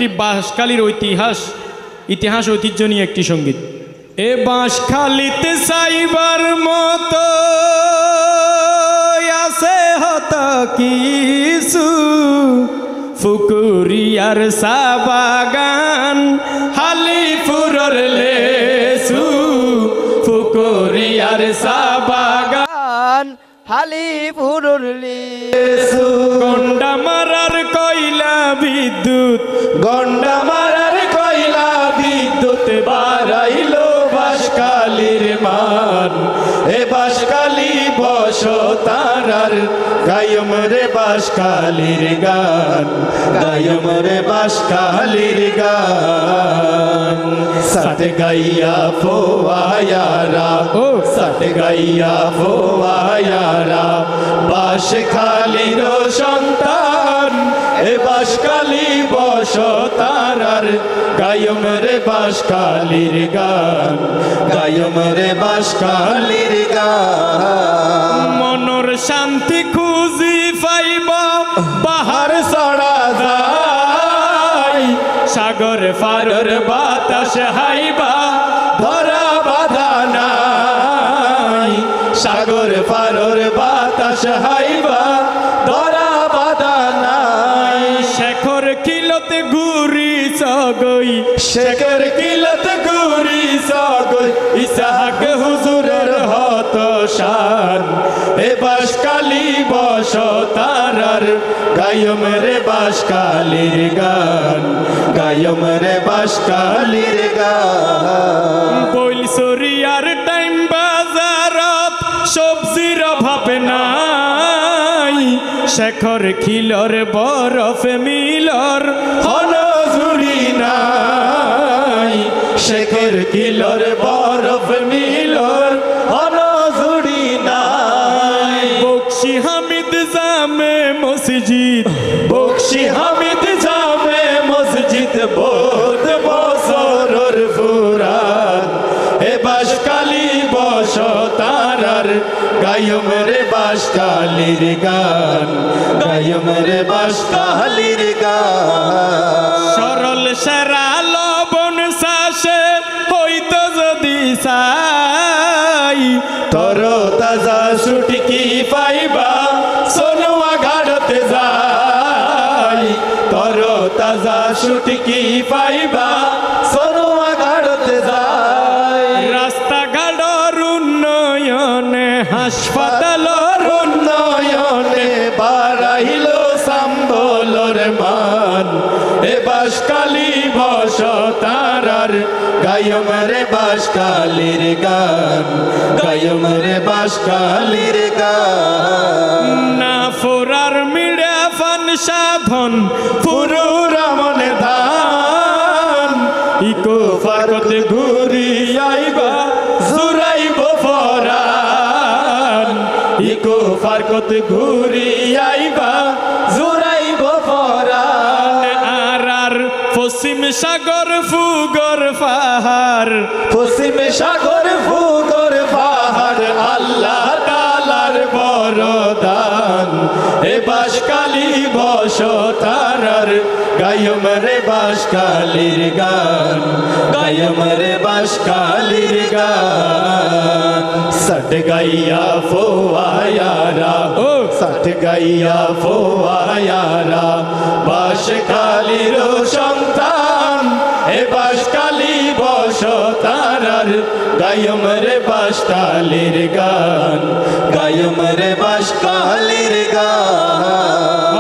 একটি বাঁশখালীর ইতিহাস ঐতিহ্য নিয়ে একটি সঙ্গীত। এ বাঁশখালীতে সাইবার মতো আছে হত কিছু, ফুকুরিয়ার সাবাগান হালিপুরর লেসু, ফুকুরিয়ার সাবাগান হালিপুরর লেসু। গন্ডামারার কয়লা বিদ্যুৎ, গন্ডামারার কয়লা বিদ্যুৎ বাড়াইলো বাঁশখালীর মান। এ বাঁশখালী বসতারার গায়ম রে বাঁশখালীর গান, গায়ম রে বাঁশখালীর গান। সাত গাইয়া ফোয়ায়ারা, ও সাত গাইয়া ফোয়ায়ারা বাঁশখালীর সন্তান। এ বাঁশখালী বসতারার গায়ম রে বাঁশখালীর গান, গায়ম রে বাঁশখালীর গান। মনর শান্তি খুঁজি পাইবা বাহার ছড়া যায়, সাগর পারর বাতাস হাইবা ধরা বাধা নাই। সাগর পারর বাতাস হাইবা ধরা বাধা নাই। শেখর কিলত গুরি সগই, শেখর কিলত গুরি সগই ইসাহাক হুজুরের হত শান। এ বাঁশখালী বসতারার গায়ম রে বাঁশখালীর গান, গায়ম রে বাঁশখালীর গান। বৈলসরিয়ার টাইম বাজারত সবজির অভাব নাই, শেখর খিলর বরফ মিলর হনজুরি নাই। শেখর খিলর বরফ মিলর হনজুরি নাই। বকশি হামিদ জামে মসজিদ, বকশি হামিদ জামে মসজিদ বহুত বছরর পুরান। এ বাঁশখালী বসতারার গায়ম রে বাঁশখালীর গান, গায়ম রে বাঁশখালীর গান। সরল সেরা লবণ চাষে হইতো যদি চাই, তর তাজা সুটকি পাইবা সোনুয়া ঘাটতে যাই। তর তাজা সুটকি পাইবা সোনুয়া ঘাটতে যাই। রাস্তাঘাটর উন্নয়নে, হাসপাতালর উন্নয়নে বাড়াইলো সম্বলর মান। এ বাঁশখালী বসতারার গায়ম রে বাঁশখালীর গান, গায়ম রে বাঁশখালীর গান। না ফোরার মিড়া ফান সাধন ফুরুর মনে ধান, ইকো ফারকতে ঘুরি আইবা জুরাইব ফরান। ইকো ফারকতে ঘুরি আইবা জুরাইব ফরান। আর পশ্চিম সাগর ফুগর পাহাড়, পশ্চিম সাগর ফুগর পাহাড় আল্লাহ তাআলার বরদান। এ বাঁশখালী বসতারার গায়ম রে বাঁশখালীর গান, গায়ম রে বাঁশখালীর গান। সট গাইয়া ফোয়ায়ারা, ও সট গাইয়া ফোয়ায়ারা বাঁশখালীর সন্তান। এ বাঁশখালী বসতারার গায়ম রে বাঁশখালীর গান, গায়ম রে বাঁশখালীর গান।